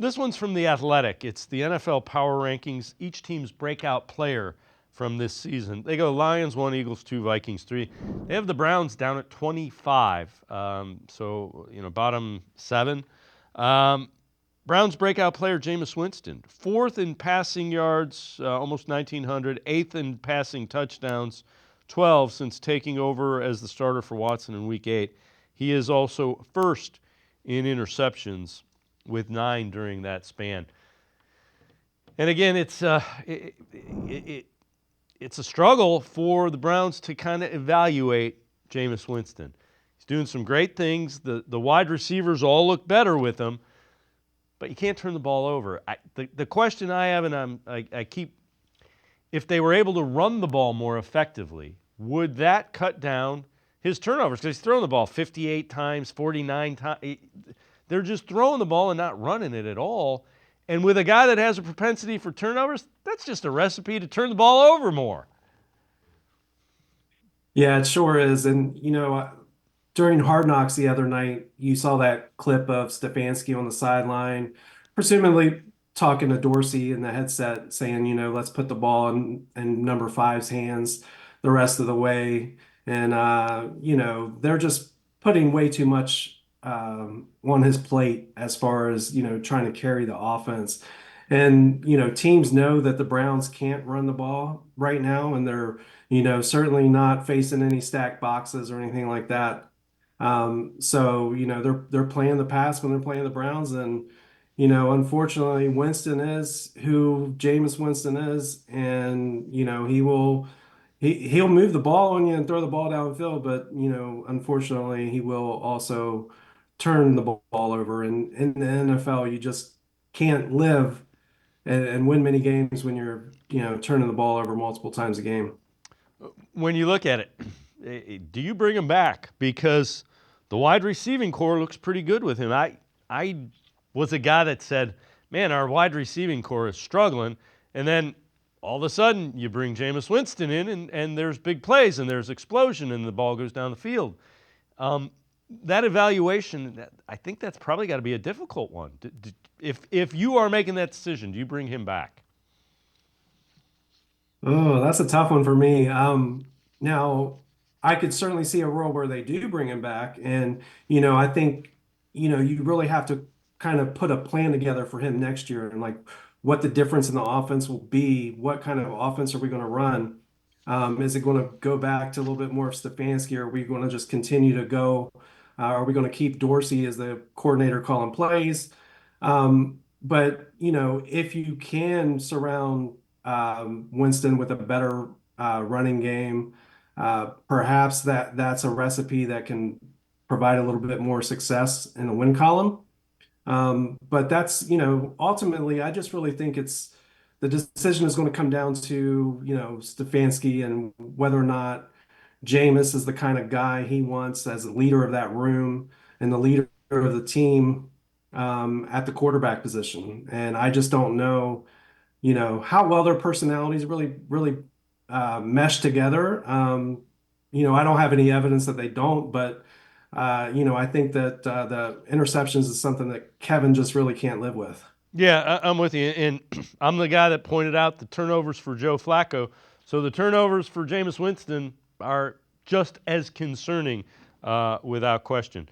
This one's from The Athletic. It's the NFL Power Rankings, each team's breakout player from this season. They go Lions 1, Eagles 2, Vikings 3. They have the Browns down at 25, bottom 7. Browns breakout player Jameis Winston, 4th in passing yards, almost 1,900, 8th in passing touchdowns, 12 since taking over as the starter for Watson in Week 8. He is also 1st in interceptions with 9 during that span. And again, it's a struggle for the Browns to kind of evaluate Jameis Winston. He's doing some great things. The wide receivers all look better with him, but you can't turn the ball over. The question I have, and I keep, if they were able to run the ball more effectively, would that cut down his turnovers? Because he's throwing the ball 58 times, 49 times. They're just throwing the ball and not running it at all. And with a guy that has a propensity for turnovers, that's just a recipe to turn the ball over more. Yeah, it sure is. And, during Hard Knocks the other night, you saw that clip of Stefanski on the sideline, presumably talking to Dorsey in the headset, saying, let's put the ball in number five's hands the rest of the way. And, they're just putting way too much on his plate as far as, trying to carry the offense. And, teams know that the Browns can't run the ball right now, and they're, certainly not facing any stacked boxes or anything like that. So they're playing the pass when they're playing the Browns, and unfortunately, Winston is who Jameis Winston is, and he'll move the ball on you and throw the ball downfield, but unfortunately, he will also turn the ball over. And in the NFL, you just can't live and win many games when you're turning the ball over multiple times a game. When you look at it, do you bring him back? Because the wide receiving core looks pretty good with him. I was a guy that said, man, our wide receiving core is struggling. And then all of a sudden you bring Jameis Winston in and there's big plays and there's explosion and the ball goes down the field. That evaluation, I think that's probably got to be a difficult one. If you are making that decision, do you bring him back? Oh, that's a tough one for me. Now, I could certainly see a world where they do bring him back, and I think you really have to kind of put a plan together for him next year, and like what the difference in the offense will be. What kind of offense are we going to run? Is it going to go back to a little bit more of Stefanski, or are we going to just continue to go? Are we going to keep Dorsey as the coordinator calling plays? But if you can surround Winston with a better running game, perhaps that's a recipe that can provide a little bit more success in the win column. But that's, ultimately, I just really think it's the decision is going to come down to, Stefanski and whether or not Jameis is the kind of guy he wants as a leader of that room and the leader of the team at the quarterback position. And I just don't know how well their personalities really mesh together. I don't have any evidence that they don't, but I think that the interceptions is something that Kevin just really can't live with. Yeah, I'm with you. And I'm the guy that pointed out the turnovers for Joe Flacco. So the turnovers for Jameis Winston are just as concerning, without question.